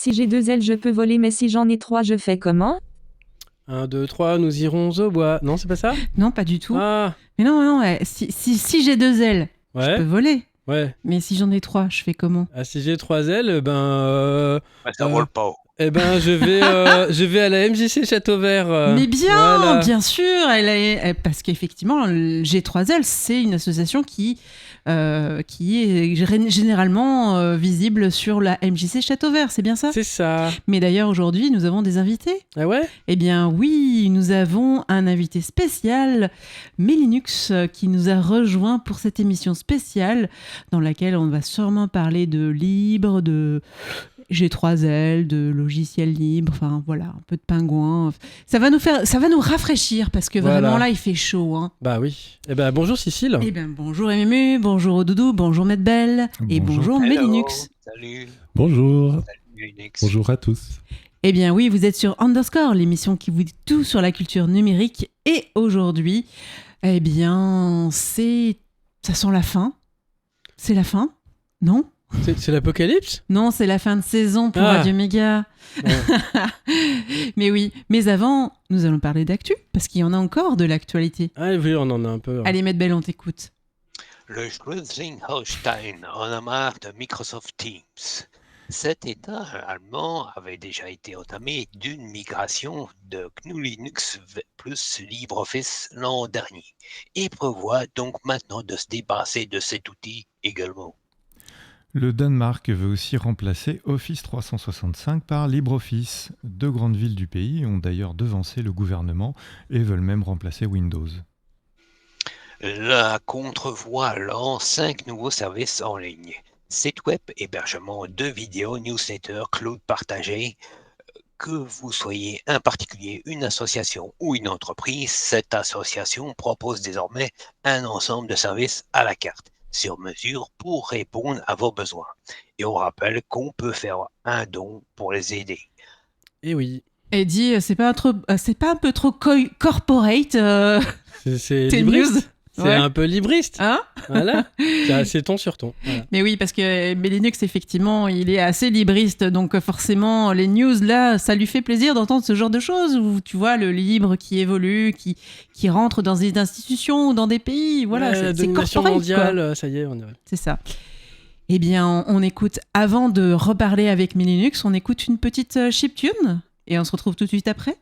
Si j'ai 2 ailes, je peux voler, mais si j'en ai 3, je fais comment? 1, 2, 3, nous irons au bois. Non, c'est pas ça? Non, pas du tout. Ah, Mais non, si j'ai 2 ailes, je peux ouais, voler. ouais. Mais si j'en ai 3, je fais comment? Ah, si j'ai 3 ailes, Ça vole pas. je vais à la MJC Château Vert. Mais bien, voilà. bien sûr, parce qu'effectivement, le G3L, c'est une association qui est généralement visible sur la MJC Château Vert, c'est bien ça? C'est ça. Mais d'ailleurs, aujourd'hui, nous avons des invités. Ah ouais? Eh bien oui, nous avons un invité spécial, Mélinux, qui nous a rejoint pour cette émission spéciale dans laquelle on va sûrement parler de libre, de G3L, de logiciels libres, enfin voilà, un peu de pingouin. Ça va nous rafraîchir parce que Voilà. vraiment là, il fait chaud. Hein. Bah oui. Eh ben bonjour Cécile. Eh bien bonjour MMU, bonjour Doudou, bonjour Medbel et bonjour Hello. Mélinux. Salut. Bonjour, Salut Linux. bonjour à tous. Eh bien oui, vous êtes sur Underscore, l'émission qui vous dit tout sur la culture numérique. Et aujourd'hui, eh bien, ça sent la fin. C'est la fin? Non? C'est l'apocalypse? Non, c'est la fin de saison pour Ah. Radio Méga. Ouais. Mais oui, mais avant, nous allons parler d'actu, parce qu'il y en a encore de l'actualité. Ah oui, on en a un peu. Allez, Medbel, on t'écoute. Le Schleswig-Holstein en a marre de Microsoft Teams. Cet État allemand avait déjà été entamé d'une migration de GNU Linux plus LibreOffice l'an dernier et prévoit donc maintenant de se débarrasser de cet outil également. Le Danemark veut aussi remplacer Office 365 par LibreOffice. 2 grandes villes du pays ont d'ailleurs devancé le gouvernement et veulent même remplacer Windows. La Contrevoix lance 5 nouveaux services en ligne. Site web, hébergement de vidéos, newsletter, cloud partagé. Que vous soyez un particulier, une association ou une entreprise, cette association propose désormais un ensemble de services à la carte, sur mesure pour répondre à vos besoins. Et on rappelle qu'on peut faire un don pour les aider. Et oui. Eddie, c'est pas un peu trop corporate C'est tes libriste. news? C'est Ouais. un peu libriste. Hein? Voilà. C'est ton sur ton. Voilà. Mais oui, parce que Mélinux, effectivement, il est assez libriste, donc forcément, les news, là, ça lui fait plaisir d'entendre ce genre de choses, où tu vois le libre qui évolue, qui rentre dans des institutions ou dans des pays, voilà, Ouais, la c'est domination corporate, mondiale, quoi. ça y est, on y va. C'est ça. Eh bien, on écoute, avant de reparler avec Mélinux, on écoute une petite chiptune, et on se retrouve tout de suite après.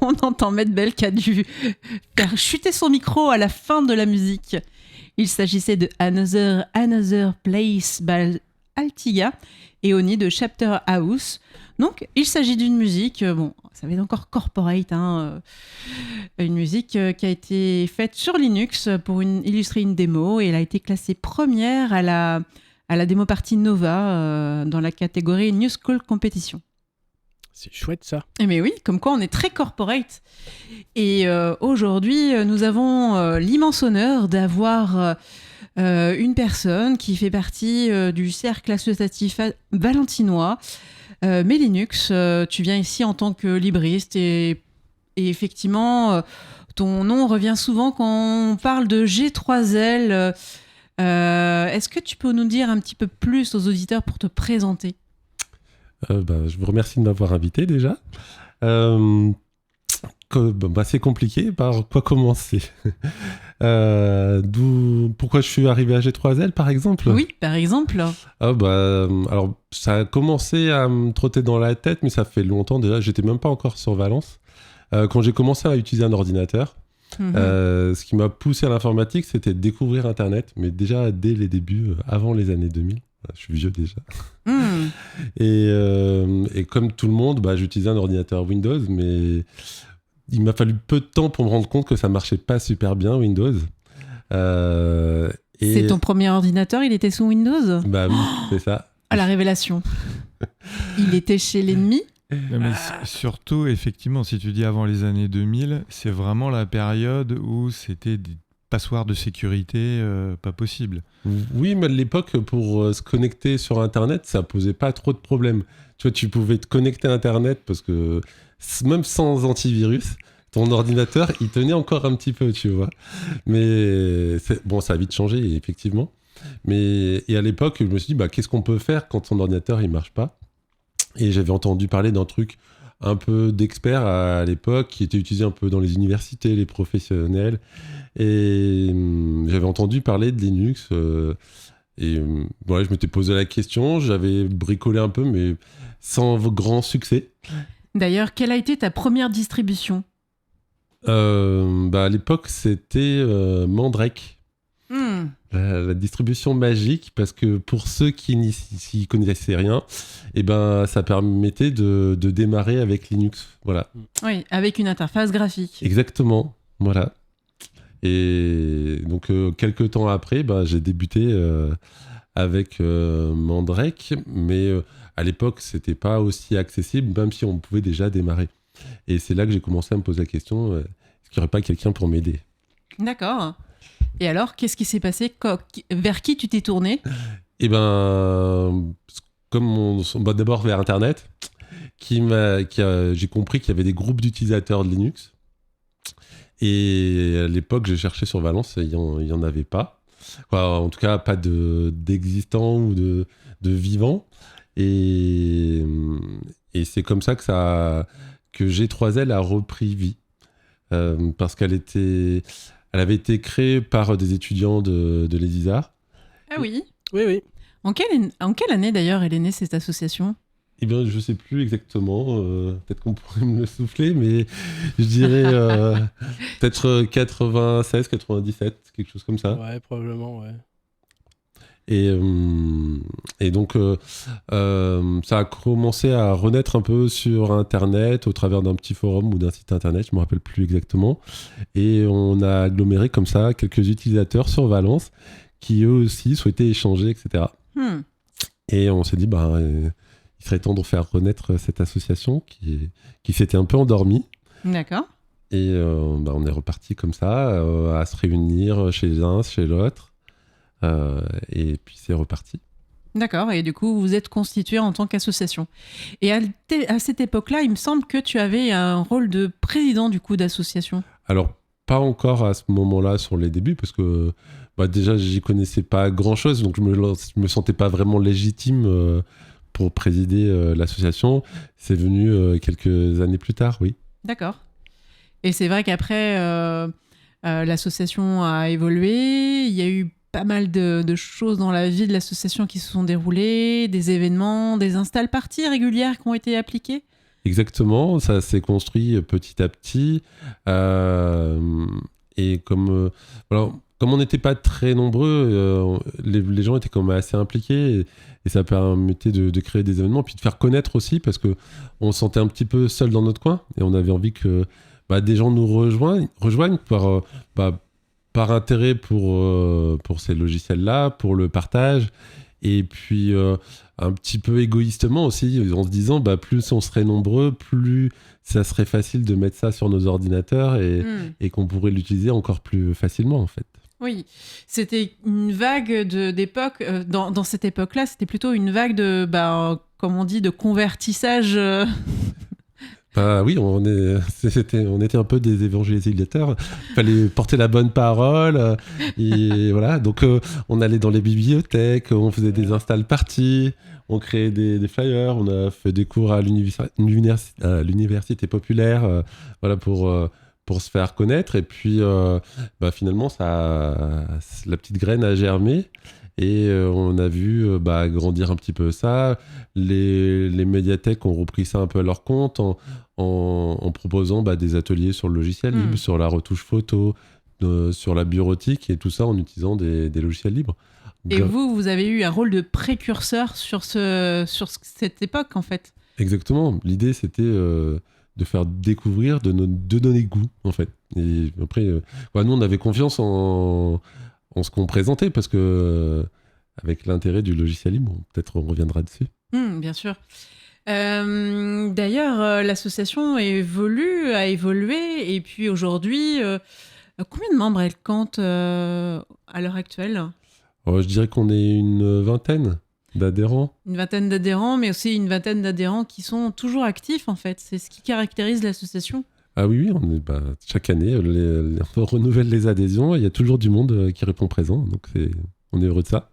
On entend Medbel qui a dû faire chuter son micro à la fin de la musique. Il s'agissait de Another Place by Altiga et Oni de Chapter House. Donc, il s'agit d'une musique, ça va être encore corporate, une musique qui a été faite sur Linux pour illustrer une démo, et elle a été classée première à la démo partie Nova dans la catégorie New School Competition. C'est chouette ça. Mais oui, comme quoi on est très corporate. Et aujourd'hui, nous avons l'immense honneur d'avoir une personne qui fait partie du cercle associatif valentinois, Melinux. Tu viens ici en tant que libriste et effectivement, ton nom revient souvent quand on parle de G3L. Est-ce que tu peux nous dire un petit peu plus aux auditeurs pour te présenter ? Je vous remercie de m'avoir invité déjà. C'est compliqué, par quoi commencer? Pourquoi je suis arrivé à G3L par exemple? Oui, par exemple. Alors ça a commencé à me trotter dans la tête, mais ça fait longtemps déjà, j'étais même pas encore sur Valence. Quand j'ai commencé à utiliser un ordinateur, ce qui m'a poussé à l'informatique, c'était de découvrir Internet, mais déjà dès les débuts, avant les années 2000. Je suis vieux déjà. Et comme tout le monde, j'utilisais un ordinateur Windows, mais il m'a fallu peu de temps pour me rendre compte que ça marchait pas super bien Windows. C'est ton premier ordinateur, il était sous Windows ? Bah oui, c'est ça. À la révélation. Il était chez l'ennemi ? Non, mais surtout, effectivement, si tu dis avant les années 2000, c'est vraiment la période où c'était des passoires de sécurité pas possible. Oui, mais à l'époque, pour se connecter sur Internet, ça posait pas trop de problèmes. Tu vois, tu pouvais te connecter à Internet parce que même sans antivirus, ton ordinateur, il tenait encore un petit peu, tu vois. Mais ça a vite changé, effectivement. Et à l'époque, je me suis dit, qu'est-ce qu'on peut faire quand ton ordinateur, il marche pas ? Et j'avais entendu parler d'un truc un peu d'expert à l'époque, qui était utilisé un peu dans les universités, les professionnels. Et j'avais entendu parler de Linux. Je m'étais posé la question, j'avais bricolé un peu, mais sans grand succès. D'ailleurs, quelle a été ta première distribution ? À l'époque, c'était Mandrake. La distribution magique, parce que pour ceux qui n'y connaissaient rien, ça permettait de démarrer avec Linux. Voilà. Oui, avec une interface graphique. Exactement, voilà. Et donc, quelques temps après, j'ai débuté avec Mandrake, mais à l'époque, c'était pas aussi accessible, même si on pouvait déjà démarrer. Et c'est là que j'ai commencé à me poser la question, est-ce qu'il n'y aurait pas quelqu'un pour m'aider ? D'accord. Et alors, qu'est-ce qui s'est passé ? Vers qui tu t'es tourné ? D'abord vers Internet, j'ai compris qu'il y avait des groupes d'utilisateurs de Linux. Et à l'époque, j'ai cherché sur Valence, il y en avait pas. En tout cas, pas d'existants ou de vivants. Et c'est comme ça que G3L a repris vie. Parce qu'elle avait été créée par des étudiants de l'EDISAR. Ah oui. Oui. En quelle année d'ailleurs elle est née cette association ? Je ne sais plus exactement. Peut-être qu'on pourrait me le souffler, mais je dirais peut-être 96, 97, quelque chose comme ça. Ouais, probablement, ouais. Et donc, ça a commencé à renaître un peu sur Internet au travers d'un petit forum ou d'un site Internet, je ne me rappelle plus exactement. Et on a aggloméré comme ça quelques utilisateurs sur Valence qui eux aussi souhaitaient échanger, etc. Et on s'est dit, il serait temps de faire renaître cette association qui s'était un peu endormie. D'accord. Et on est reparti comme ça, à se réunir chez l'un, chez l'autre. Et puis c'est reparti. D'accord, et du coup vous vous êtes constitué en tant qu'association. Et à cette époque-là, il me semble que tu avais un rôle de président du coup d'association. Alors pas encore à ce moment-là sur les débuts, parce que déjà j'y connaissais pas grand-chose, donc je me sentais pas vraiment légitime pour présider l'association. C'est venu quelques années plus tard, oui. D'accord. Et c'est vrai qu'après l'association a évolué, il y a eu pas mal de choses dans la vie de l'association qui se sont déroulées, des événements, des install-parties régulières qui ont été appliquées. Exactement, ça s'est construit petit à petit. Et comme on n'était pas très nombreux, les gens étaient quand même assez impliqués et ça permettait de créer des événements, puis de faire connaître aussi, parce qu'on se sentait un petit peu seul dans notre coin et on avait envie que des gens nous rejoignent par intérêt pour ces logiciels-là, pour le partage, et puis un petit peu égoïstement aussi, en se disant plus on serait nombreux, plus ça serait facile de mettre ça sur nos ordinateurs et qu'on pourrait l'utiliser encore plus facilement en fait. Oui, c'était une vague d'époque. Dans cette époque-là, c'était plutôt une vague comme on dit, de convertissage. Oui, on était un peu des évangélisateurs. Il fallait porter la bonne parole. Et voilà, donc on allait dans les bibliothèques, on faisait des install parties, on créait des flyers, on a fait des cours à l'université populaire, pour se faire connaître. Et puis finalement, la petite graine a germé. Et on a vu grandir un petit peu ça. Les médiathèques ont repris ça un peu à leur compte en proposant des ateliers sur le logiciel libre, sur la retouche photo, sur la bureautique, et tout ça en utilisant des logiciels libres. Et vous avez eu un rôle de précurseur sur cette époque, en fait. Exactement. L'idée, c'était de faire découvrir, de donner goût, en fait. Et après, nous, on avait confiance en ce qu'on présentait, parce que avec l'intérêt du logiciel libre, peut-être on reviendra dessus. Bien sûr. D'ailleurs, l'association a évolué, et puis aujourd'hui, combien de membres elle compte à l'heure actuelle ? Je dirais qu'on est une vingtaine d'adhérents. Une vingtaine d'adhérents, mais aussi une vingtaine d'adhérents qui sont toujours actifs, en fait. C'est ce qui caractérise l'association. Ah oui, chaque année, on renouvelle les adhésions, et il y a toujours du monde qui répond présent, donc on est heureux de ça.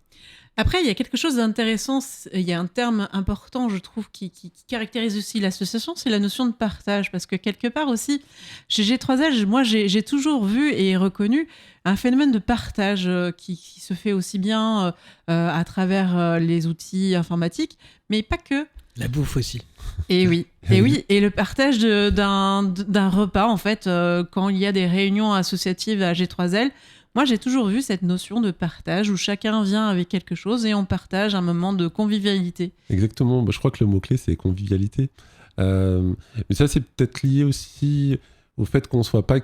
Après, il y a quelque chose d'intéressant, il y a un terme important, je trouve, qui caractérise aussi l'association, c'est la notion de partage, parce que quelque part aussi, chez G3L, moi, j'ai toujours vu et reconnu un phénomène de partage qui se fait aussi bien à travers les outils informatiques, mais pas que. La bouffe aussi. Et oui, et le partage d'un repas, en fait, quand il y a des réunions associatives à G3L, moi, j'ai toujours vu cette notion de partage où chacun vient avec quelque chose et on partage un moment de convivialité. Exactement. Je crois que le mot-clé, c'est convivialité. Mais ça, c'est peut-être lié aussi au fait qu'on ne soit pas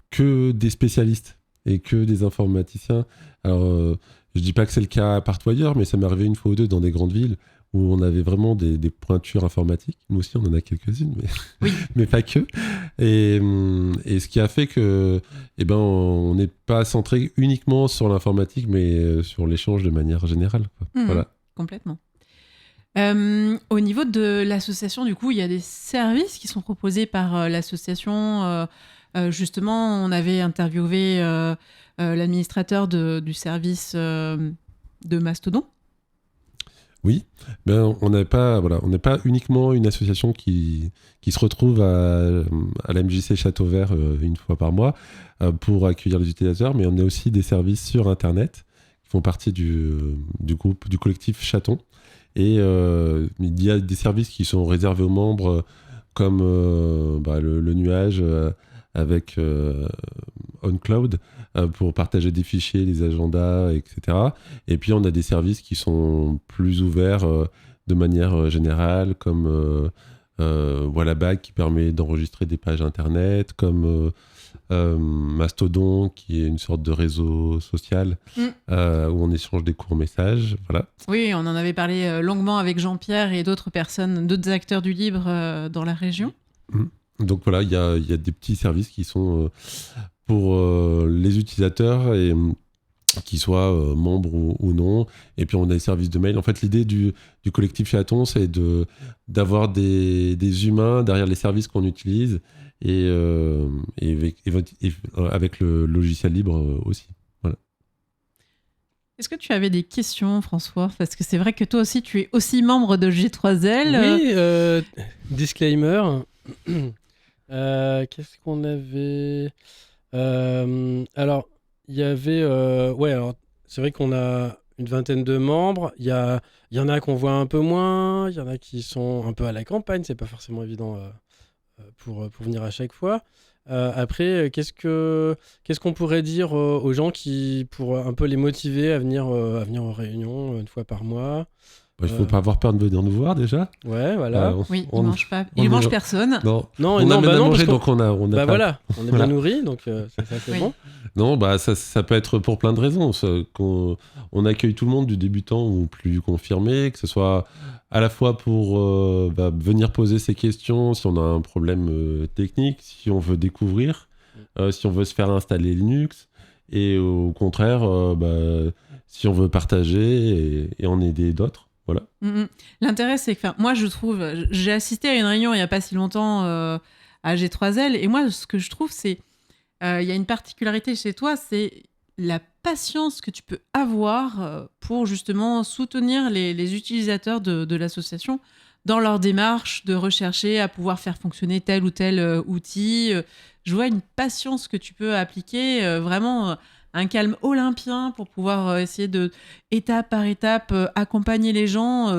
que des spécialistes et que des informaticiens. Alors, je ne dis pas que c'est le cas partout ailleurs, mais ça m'est arrivé une fois ou deux dans des grandes villes où on avait vraiment des pointures informatiques. Nous aussi, on en a quelques-unes, mais pas que. Et ce qui a fait que, on n'est pas centré uniquement sur l'informatique, mais sur l'échange de manière générale. Voilà. Complètement. Au niveau de l'association, du coup, il y a des services qui sont proposés par l'association. Justement, on avait interviewé l'administrateur du service de Mastodon. Oui, on n'est pas uniquement une association qui se retrouve à la MJC Château Vert une fois par mois pour accueillir les utilisateurs, mais on a aussi des services sur Internet qui font partie du groupe, du collectif Chaton. Et il y a des services qui sont réservés aux membres comme le nuage avec OnCloud pour partager des fichiers, des agendas, etc. Et puis on a des services qui sont plus ouverts de manière générale, comme Wallabag qui permet d'enregistrer des pages internet, comme Mastodon qui est une sorte de réseau social où on échange des courts messages. Voilà. Oui, on en avait parlé longuement avec Jean-Pierre et d'autres acteurs du libre dans la région. Donc voilà, il y a des petits services qui sont pour les utilisateurs et qu'ils soient membres ou non. Et puis on a des services de mail. En fait, l'idée du collectif Chaton, c'est d'avoir des humains derrière les services qu'on utilise et avec le logiciel libre aussi. Voilà. Est-ce que tu avais des questions, François ? Parce que c'est vrai que toi aussi, tu es aussi membre de G3L. Oui, disclaimer. Qu'est-ce qu'on avait alors, il y avait... alors, c'est vrai qu'on a une vingtaine de membres. Il y en a qu'on voit un peu moins. Il y en a qui sont un peu à la campagne. C'est pas forcément évident pour venir à chaque fois. Après, qu'est-ce qu'on pourrait dire aux gens pour un peu les motiver à venir aux réunions une fois par mois? Il faut pas avoir peur de venir nous voir déjà. Ouais, voilà. Oui, il mange pas. Il mange personne. Non, Non, on non, amène bah à non, manger, parce donc on a Bah pas- voilà, on est bien Voilà. nourri, donc ça c'est Oui. bon. Non, bah ça peut être pour plein de raisons. On accueille tout le monde, du débutant ou plus confirmé, que ce soit à la fois pour venir poser ses questions si on a un problème technique, si on veut découvrir, si on veut se faire installer Linux, et au contraire, si on veut partager et en aider d'autres. Voilà. L'intérêt, c'est que moi, je trouve, j'ai assisté à une réunion il n'y a pas si longtemps à G3L, et moi, ce que je trouve, c'est il y a une particularité chez toi, c'est la patience que tu peux avoir pour justement soutenir les utilisateurs de l'association dans leur démarche de rechercher à pouvoir faire fonctionner tel ou tel outil. Je vois une patience que tu peux appliquer, vraiment un calme olympien pour pouvoir essayer de, étape par étape, accompagner les gens.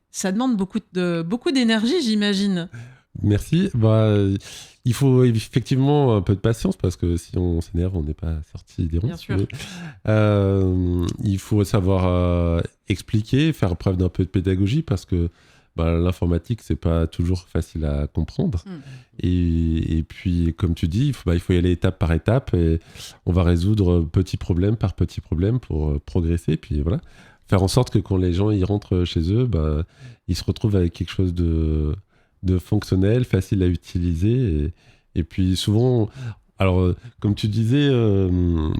Ça demande beaucoup d'énergie, j'imagine. Merci. Il faut effectivement un peu de patience parce que si on s'énerve, on n'est pas sorti des ronces. Bien sûr. Il faut savoir expliquer, faire preuve d'un peu de pédagogie parce que l'informatique, c'est pas toujours facile à comprendre. Et puis, comme tu dis, il faut y aller étape par étape et on va résoudre petit problème par petit problème pour progresser. Puis voilà, faire en sorte que quand les gens y rentrent chez eux, ils se retrouvent avec quelque chose de fonctionnel, facile à utiliser. Et puis souvent, alors comme tu disais,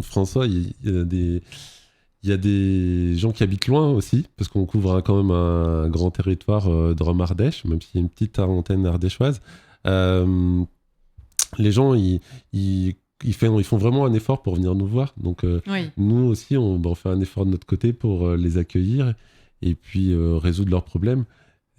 François, il y a des gens qui habitent loin aussi, parce qu'on couvre quand même un grand territoire de Rome-Ardèche, même s'il y a une petite antenne ardéchoise. Les gens, ils font vraiment un effort pour venir nous voir. Donc Oui. nous aussi, on fait un effort de notre côté pour les accueillir et puis résoudre leurs problèmes.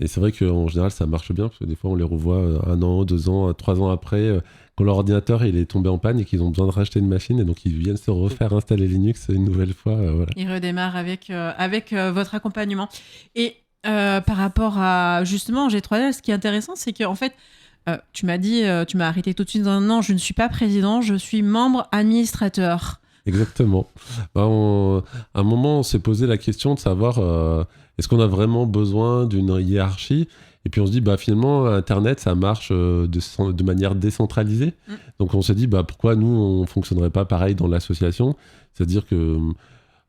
Et c'est vrai qu'en général, ça marche bien, parce que des fois, on les revoit 1 an, 2 ans, 3 ans après, quand leur ordinateur il est tombé en panne et qu'ils ont besoin de racheter une machine, et donc ils viennent se refaire installer Linux une nouvelle fois. Voilà. Ils redémarrent avec votre accompagnement. Et par rapport à justement G3L, ce qui est intéressant, c'est qu'en fait, tu m'as arrêté tout de suite en disant non, je ne suis pas président, je suis membre administrateur. Exactement. À un moment, on s'est posé la question de savoir est-ce qu'on a vraiment besoin d'une hiérarchie ? Et puis on se dit, finalement, Internet, ça marche de manière décentralisée. Donc on s'est dit, pourquoi nous, on ne fonctionnerait pas pareil dans l'association ? C'est-à-dire que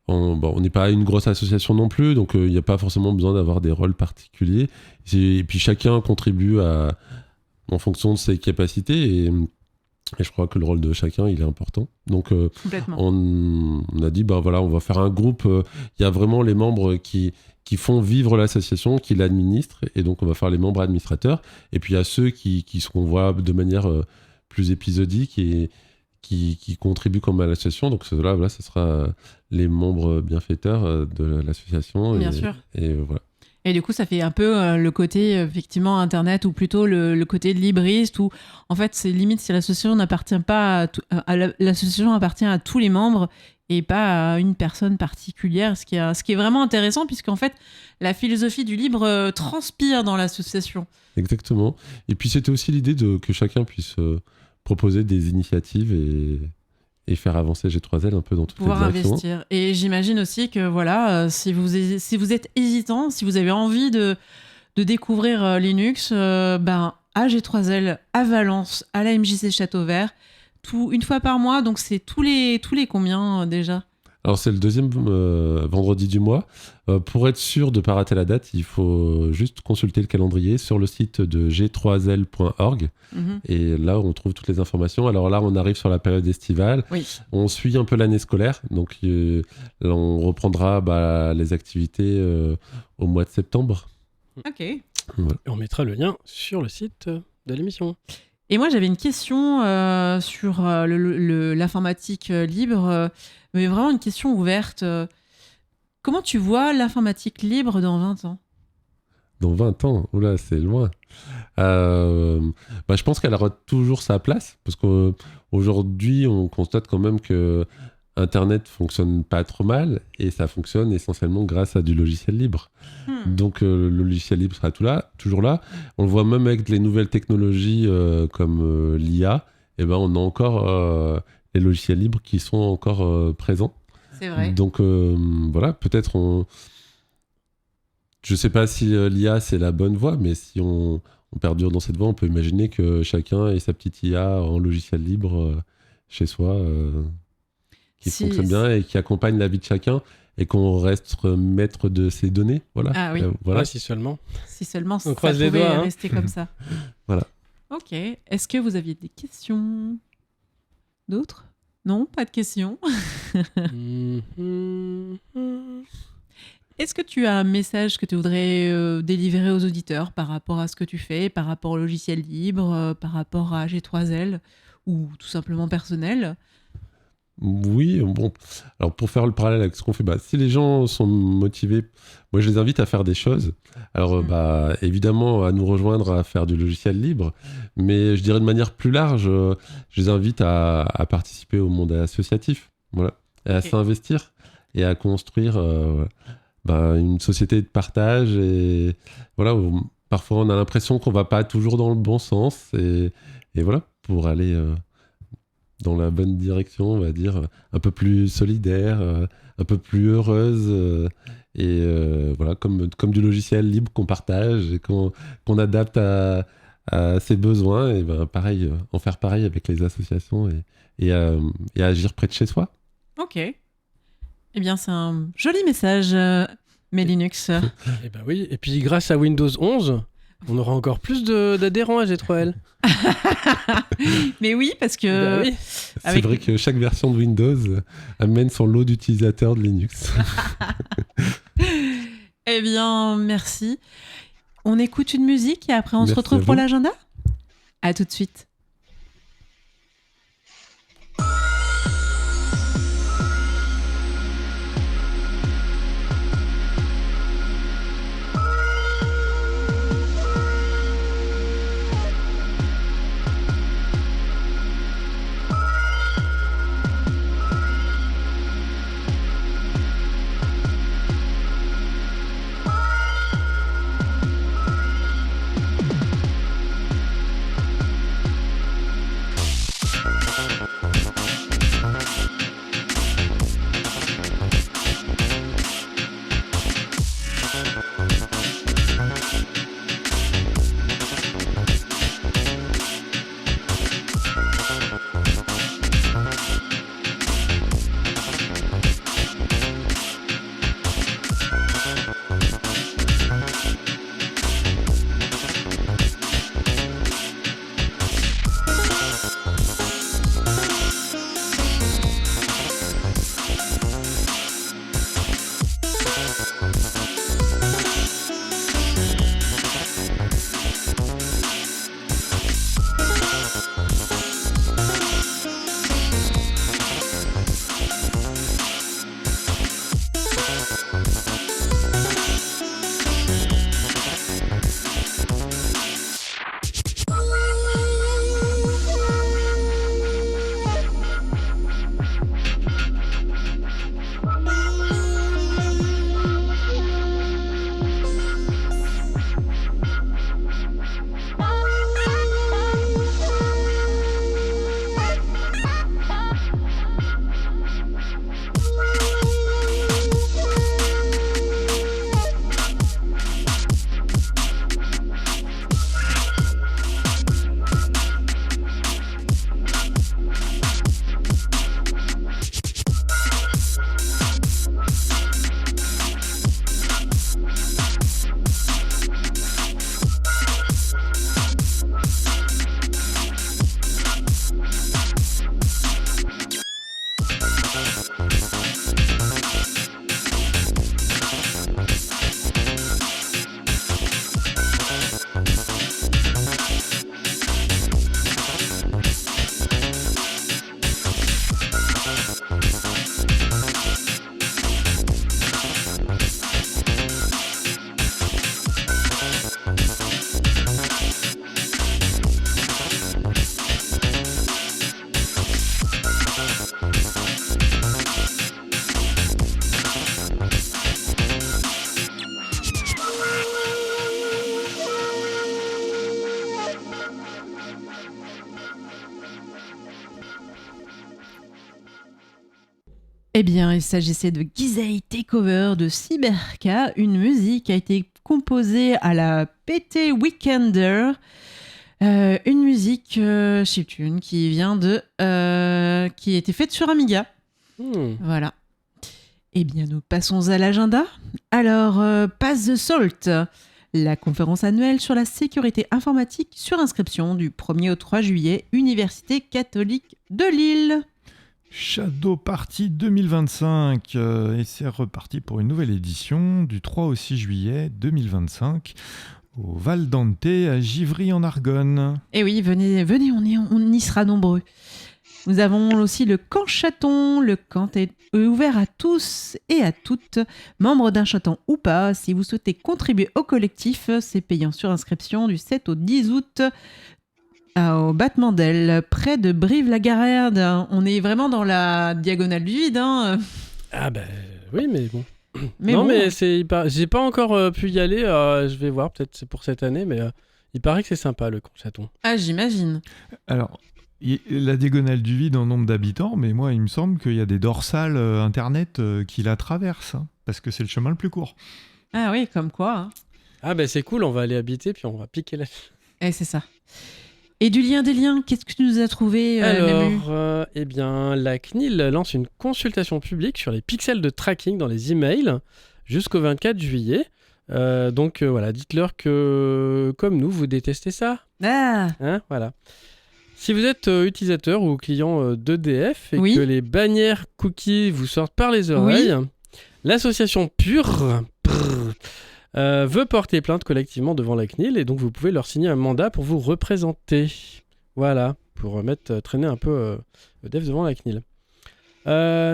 on n'est pas une grosse association non plus, donc il n'y a pas forcément besoin d'avoir des rôles particuliers. Et puis chacun contribue en fonction de ses capacités. Et je crois que le rôle de chacun, il est important. Donc, Complètement. on a dit, on va faire un groupe. Il y a vraiment les membres qui font vivre l'association, qui l'administrent. Et donc, on va faire les membres administrateurs. Et puis, il y a ceux qui qu'on voit de manière plus épisodique et qui contribuent comme à l'association. Donc, ceux-là, ce sera les membres bienfaiteurs de l'association. Bien sûr. Et voilà. Et du coup, ça fait un peu le côté, effectivement, Internet, ou plutôt le côté libriste, où, en fait, c'est limite si l'association n'appartient pas l'association appartient à tous les membres et pas à une personne particulière, ce qui est vraiment intéressant, puisqu'en fait, la philosophie du libre transpire dans l'association. Exactement. Et puis, c'était aussi l'idée que chacun puisse proposer des initiatives et faire avancer G3L un peu dans toutes les Pouvoir directions. investir. Et j'imagine aussi que voilà, si vous êtes hésitant, si vous avez envie de découvrir Linux, à G3L, à Valence, à la MJC Château Vert, une fois par mois. Donc c'est tous les combien déjà ? Alors c'est le 2e vendredi du mois. Pour être sûr de ne pas rater la date, il faut juste consulter le calendrier sur le site de g3l.org. Et là, on trouve toutes les informations. Alors là, on arrive sur la période estivale. Oui. On suit un peu l'année scolaire. Donc là, on reprendra les activités au mois de septembre. Ok. Voilà. Et on mettra le lien sur le site de l'émission. Et moi, j'avais une question sur l'informatique libre, mais vraiment une question ouverte. Comment tu vois l'informatique libre dans 20 ans ? Dans 20 ans, oula, c'est loin. Je pense qu'elle aura toujours sa place, parce qu'aujourd'hui, on constate quand même que Internet fonctionne pas trop mal, et ça fonctionne essentiellement grâce à du logiciel libre. Donc le logiciel libre sera toujours là. On le voit même avec les nouvelles technologies comme l'IA, ben, on a encore les logiciels libres qui sont encore présents. C'est vrai. Donc voilà, peut-être je sais pas si l'IA c'est la bonne voie, mais si on perdure dans cette voie, on peut imaginer que chacun ait sa petite IA en logiciel libre chez soi qui fonctionne bien et qui accompagne la vie de chacun et qu'on reste maître de ses données. Voilà. Ah oui. Voilà. Ouais, si seulement. Si seulement ça croise les pouvait doigts, hein. rester comme ça. Voilà. Ok. Est-ce que vous aviez des questions? D'autres? Non, pas de questions. Est-ce que tu as un message que tu voudrais délivrer aux auditeurs par rapport à ce que tu fais, par rapport au logiciel libre, par rapport à G3L ou tout simplement personnel? Oui, bon. Alors pour faire le parallèle avec ce qu'on fait, si les gens sont motivés, moi je les invite à faire des choses. Alors évidemment à nous rejoindre à faire du logiciel libre, mais je dirais de manière plus large, je les invite à participer au monde associatif, voilà, et à s'investir et à construire une société de partage. Et voilà, où parfois on a l'impression qu'on va pas toujours dans le bon sens, et voilà, pour aller dans la bonne direction, on va dire, un peu plus solidaire, un peu plus heureuse, et voilà, comme du logiciel libre qu'on partage et qu'on adapte à ses besoins, et pareil, en faire pareil avec les associations et agir près de chez soi. Ok. Eh bien, c'est un joli message, Melinux. Eh ben oui, et puis grâce à Windows 11, on aura encore plus d'adhérents à G3L. Mais oui, parce que... Bah oui. C'est vrai que chaque version de Windows amène son lot d'utilisateurs de Linux. Eh bien, merci. On écoute une musique et après on se Merci retrouve à pour vous. l'agenda? À tout de suite. Eh bien, il s'agissait de Gizeh Takeover de Cyberka. Une musique a été composée à la PT Weekender. Une musique chiptune qui vient de... qui a été faite sur Amiga. Voilà. Eh bien, nous passons à l'agenda. Alors, Pass the Salt, la conférence annuelle sur la sécurité informatique sur inscription du 1er au 3 juillet, Université catholique de Lille. Shadow Party 2025, et c'est reparti pour une nouvelle édition du 3 au 6 juillet 2025 au Val d'Ante à Givry en Argonne. Eh oui, venez, on y sera nombreux. Nous avons aussi le camp chaton. Le camp est ouvert à tous et à toutes, membres d'un chaton ou pas. Si vous souhaitez contribuer au collectif, c'est payant sur inscription du 7 au 10 août au battement d'aile, près de Brive-la-Gaillarde. On est vraiment dans la diagonale du vide. Hein. Ah ben oui, mais bon. Mais non, bon. mais j'ai pas encore pu y aller. Je vais voir, peut-être c'est pour cette année, mais il paraît que c'est sympa le camp chaton. Ah, j'imagine. Alors, la diagonale du vide en nombre d'habitants, mais moi, il me semble qu'il y a des dorsales internet qui la traversent, hein, parce que c'est le chemin le plus court. Ah oui, comme quoi. Hein. Ah ben c'est cool, on va aller habiter, puis on va piquer la... Eh, c'est ça. Et du lien des liens, qu'est-ce que tu nous as trouvé, Memu ? Alors, eh bien, la CNIL lance une consultation publique sur les pixels de tracking dans les emails jusqu'au 24 juillet. Donc voilà, dites-leur que, comme nous, vous détestez ça. Ah, Hein, voilà. Si vous êtes utilisateur ou client d'EDF et Oui. que les bannières cookies vous sortent par les oreilles, l'association Pure veut porter plainte collectivement devant la CNIL et donc vous pouvez leur signer un mandat pour vous représenter. Voilà, pour traîner un peu EDF devant la CNIL.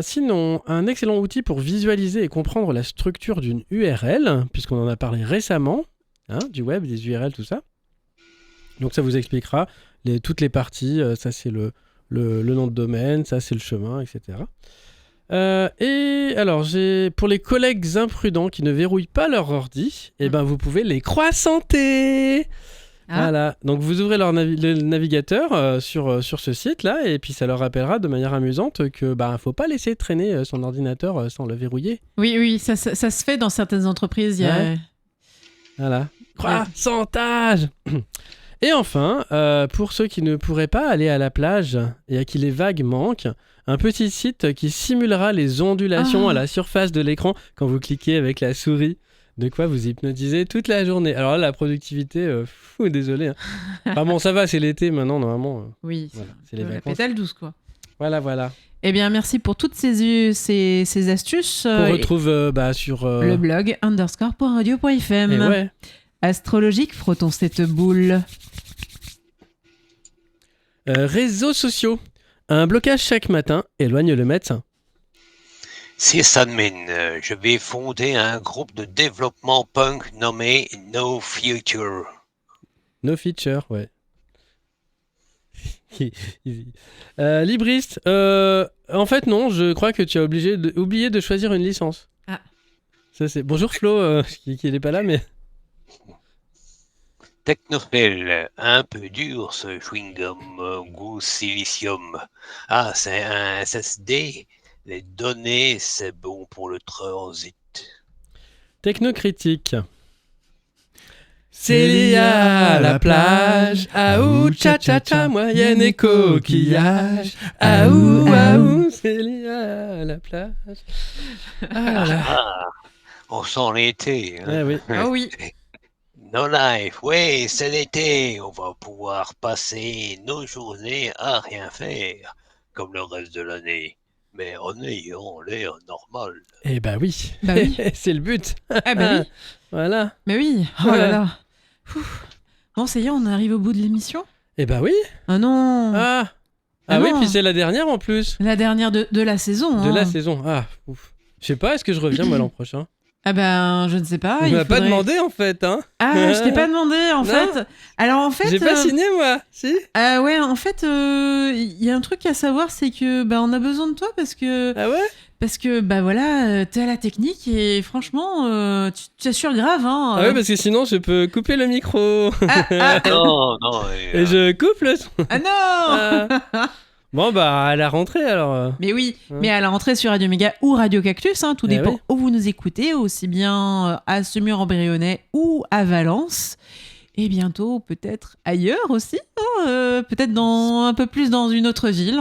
Sinon, un excellent outil pour visualiser et comprendre la structure d'une URL, puisqu'on en a parlé récemment, hein, du web, des URL, tout ça. Donc ça vous expliquera toutes les parties, ça c'est le nom de domaine, ça c'est le chemin, etc. Et alors, pour les collègues imprudents qui ne verrouillent pas leur ordi, eh ben, vous pouvez les croissanter. Ah. Voilà. Donc, vous ouvrez le navigateur sur ce site-là, et puis ça leur rappellera de manière amusante que faut pas laisser traîner son ordinateur sans le verrouiller. Oui, ça se fait dans certaines entreprises. Ouais. Voilà. Croissantage. Et enfin, pour ceux qui ne pourraient pas aller à la plage et à qui les vagues manquent, un petit site qui simulera les ondulations à la surface de l'écran quand vous cliquez avec la souris. De quoi vous hypnotisez toute la journée. Alors là, la productivité, désolé. Hein. Enfin bon, ça va, c'est l'été maintenant, normalement. Oui, Voilà, c'est les la vacances. pétale douce, quoi. Voilà. Eh bien, merci pour toutes ces astuces. Qu'on retrouve sur... Le blog _.radio.fm. Et ouais. Astrologique, frottons cette boule. Réseaux sociaux. Un blocage chaque matin éloigne le médecin. Sysadmin, je vais fonder un groupe de développement punk nommé No Future. No feature, ouais. Libriste, en fait non, je crois que tu as oublié de choisir une licence. Ah. Ça, c'est... Bonjour Flo, qui n'est pas là, mais... Technophile, un peu dur ce chewing-gum goût silicium. Ah, c'est un SSD. Les données, c'est bon pour le transit. Technocritique. Célia à la plage, aou cha cha cha, moyenne et coquillage, aou Célia à la plage. Ah là. Ah, on sent l'été. Hein. Ah oui. Ah oui. No life, oui, c'est l'été. On va pouvoir passer nos journées à rien faire, comme le reste de l'année. Mais en ayant l'air normal. Eh bah oui, Bah oui. c'est le but. Ah bah oui. Voilà. Mais oui. Oh là là. Ouf. Bon, ça y est, on arrive au bout de l'émission. Eh bah oui. Ah non. Ah Ah oui, non. puis c'est la dernière en plus. La dernière de la saison. De hein. la saison. Ah, ouf. Je sais pas, est-ce que je reviens moi l'an prochain? Ah ben, je ne sais pas. On il m'a pas faudrait- demandé en fait, hein. Ah, je t'ai pas demandé en Non. fait. Alors en fait, J'ai pas signé moi, si. ouais, en fait, il y a un truc à savoir, c'est que on a besoin de toi parce que Ah ouais. bah voilà, t'es à la technique et franchement, tu assures grave, hein. Ah ouais, parce que sinon je peux couper le micro. Ah Non, Et je coupe le son. non. Ah. Bon, bah, à la rentrée, alors. Mais oui, Ouais. mais à la rentrée sur Radio Méga ou Radio Cactus, hein, tout Eh dépend oui. où vous nous écoutez, aussi bien à Semur-en-Bréonnais ou à Valence. Et bientôt, peut-être ailleurs aussi, hein, peut-être un peu plus dans une autre ville.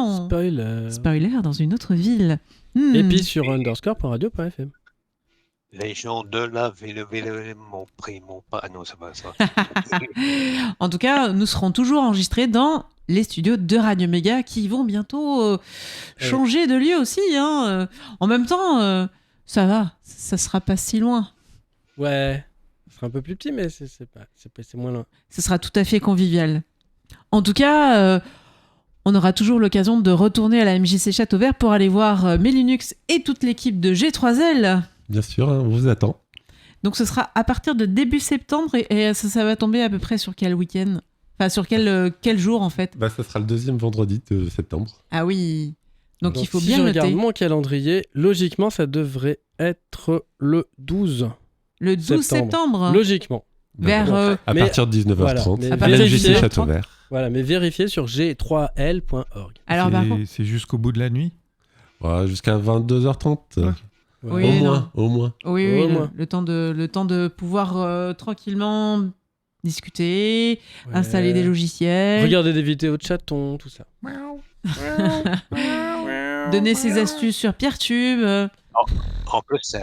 Spoiler, dans une autre ville. Et puis sur underscore.radio.fm. Les gens de la ville m'ont pris mon pas. Ah non, ça va. En tout cas, nous serons toujours enregistrés dans les studios de Radio Méga qui vont bientôt changer de lieu aussi. Hein. En même temps, ça va, ça sera pas si loin. Ouais, ce sera un peu plus petit, mais c'est moins loin. Ce sera tout à fait convivial. En tout cas, on aura toujours l'occasion de retourner à la MJC Château Vert pour aller voir Melinux et toute l'équipe de G3L. Bien sûr, hein, on vous attend. Donc ce sera à partir de début septembre et ça va tomber à peu près sur quel week-end ? Enfin, sur quel jour en fait ? Bah, ça sera le 2e vendredi de septembre. Ah oui. Donc il faut si bien je le regarde noter. mon calendrier, logiquement, ça devrait être le 12. Le 12 septembre. Logiquement. Vers À Mais- partir de 19h30, voilà, mais À partir de l'MJC 19h30. Château Vert. Voilà, mais vérifiez sur g3l.org. Alors par contre, C'est jusqu'au bout de la nuit. Ouais, jusqu'à 22h30. Ok. Oui, Au moins. oui, Au moins. le temps de pouvoir tranquillement discuter, Ouais. installer des logiciels, Regardez des vidéos de chatons, tout ça. donner ses astuces sur Pierretube. En plus,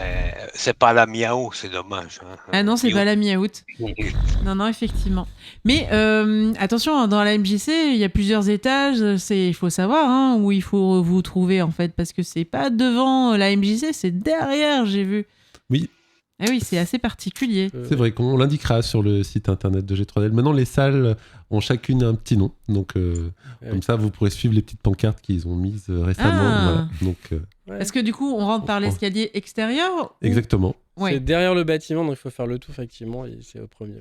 c'est pas la miaou, c'est dommage. Hein. Ah non, c'est pas la mi-août. Non, non, effectivement. Mais attention, dans la MJC, il y a plusieurs étages. Il faut savoir hein, où il faut vous trouver, en fait, parce que c'est pas devant la MJC, c'est derrière, j'ai vu. Oui. Ah oui, c'est assez particulier. C'est vrai qu'on l'indiquera sur le site internet de G3L. Maintenant, les salles ont chacune un petit nom. Donc, comme ça, vous pourrez suivre les petites pancartes qu'ils ont mises récemment. Ah. Voilà. Donc, Ouais. Est-ce que du coup, on rentre par l'escalier extérieur ou- exactement. Ouais. C'est derrière le bâtiment, donc il faut faire le tour, effectivement, et c'est au premier.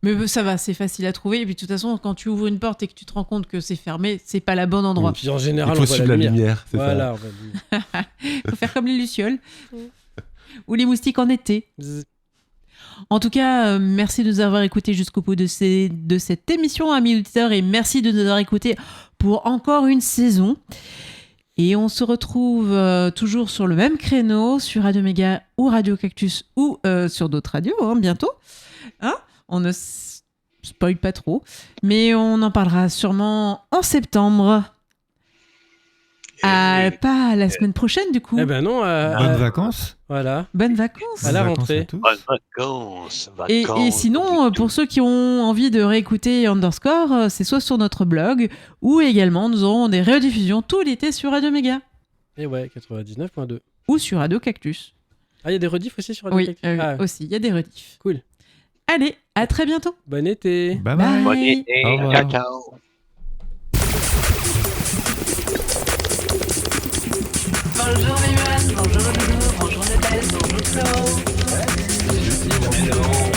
Mais ça va, c'est facile à trouver. Et puis de toute façon, quand tu ouvres une porte et que tu te rends compte que c'est fermé, c'est pas le bon endroit. Puis en général, Il faut on voit suivre la la lumière. lumière, c'est Voilà, on voit la lumière. Faut faire comme les lucioles. Ou les moustiques en été. Bzzz. En tout cas, merci de nous avoir écoutés jusqu'au bout de cette émission, amis auditeurs, et merci de nous avoir écoutés pour encore une saison. Et on se retrouve toujours sur le même créneau, sur Radio Méga ou Radio Cactus ou sur d'autres radios, hein, bientôt. Hein, on ne spoil pas trop, mais on en parlera sûrement en septembre. Pas la semaine prochaine, du coup. Eh ben non, Bonnes vacances. voilà. Bonnes vacances. À la Bonnes vacances rentrée. à tous. Bonnes vacances. Et sinon, pour ceux qui ont envie de réécouter Underscore, c'est soit sur notre blog ou également nous aurons des rediffusions tout l'été sur Radio Méga Et ouais, 99.2. ou sur Radio Cactus. Ah, il y a des rediffs aussi sur Radio Oui, Cactus. Ah, aussi, il y a des rediffs. cool. Allez, à très bientôt. Bon été. Bye Bye. bye. Bonne été. Au revoir. Ciao, ciao. Bonjour Viviane, bonjour Loulou, bonjour Nadège, bonjour Flo. Hello.